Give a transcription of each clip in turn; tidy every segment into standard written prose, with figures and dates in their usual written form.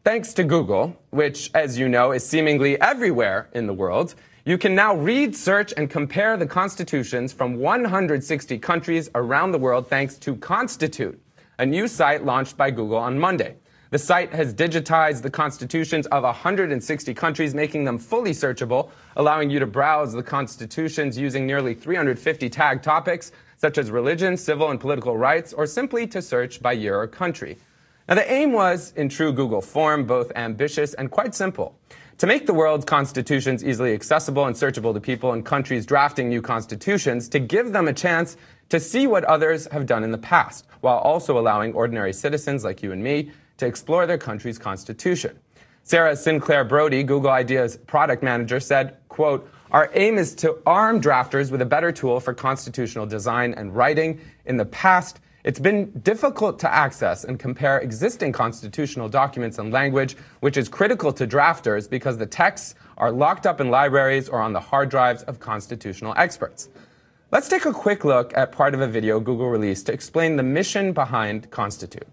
thanks to Google, which, as you know, is seemingly everywhere in the world, you can now read, search, and compare the constitutions from 160 countries around the world thanks to Constitute, a new site launched by Google on Monday. The site has digitized the constitutions of 160 countries, making them fully searchable, allowing you to browse the constitutions using nearly 350 tagged topics, such as religion, civil and political rights, or simply to search by year or country. Now, the aim was, in true Google form, both ambitious and quite simple: to make the world's constitutions easily accessible and searchable to people in countries drafting new constitutions, to give them a chance to see what others have done in the past, while also allowing ordinary citizens like you and me to explore their country's constitution. Sarah Sinclair Brody, Google Ideas product manager, said, quote, "Our aim is to arm drafters with a better tool for constitutional design and writing. In the past, it's been difficult to access and compare existing constitutional documents and language, which is critical to drafters because the texts are locked up in libraries or on the hard drives of constitutional experts." Let's take a quick look at part of a video Google released to explain the mission behind Constitute.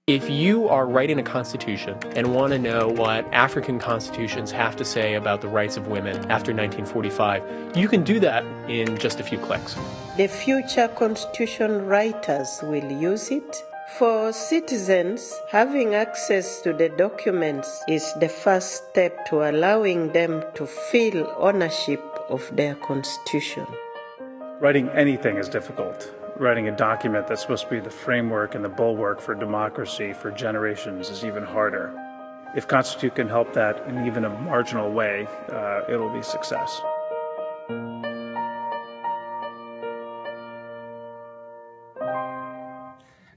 If you are writing a constitution and want to know what African constitutions have to say about the rights of women after 1945, you can do that in just a few clicks. The future constitution writers will use it. For citizens, having access to the documents is the first step to allowing them to feel ownership of their constitution. Writing anything is difficult. Writing a document that's supposed to be the framework and the bulwark for democracy for generations is even harder. If Constitute can help that in even a marginal way, it'll be a success.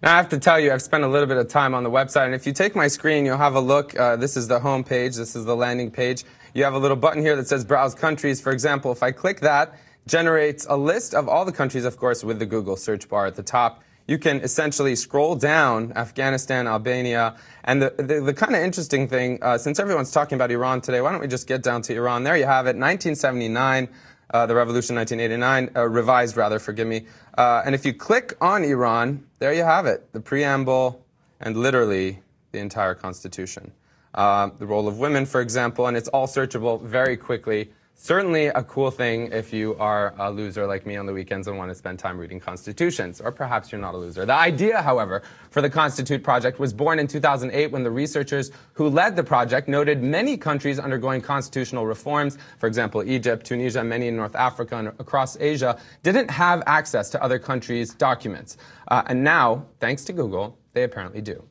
Now, I have to tell you, I've spent a little bit of time on the website, and if you take my screen, you'll have a look. This is the home page. This is the landing page. You have a little button here that says Browse Countries. For example, if I click that, generates a list of all the countries, of course, with the Google search bar at the top. You can essentially scroll down Afghanistan, Albania, and the kind of interesting thing, since everyone's talking about Iran today, why don't we just get down to Iran? There you have it, 1979, the revolution 1989, revised rather, forgive me. And if you click on Iran, there you have it, the preamble and literally the entire constitution. The role of women, for example, and it's all searchable very quickly. Certainly a cool thing if you are a loser like me on the weekends and want to spend time reading constitutions, or perhaps you're not a loser. The idea, however, for the Constitute project was born in 2008 when the researchers who led the project noted many countries undergoing constitutional reforms, for example, Egypt, Tunisia, many in North Africa and across Asia, didn't have access to other countries' documents. And now, thanks to Google, they apparently do.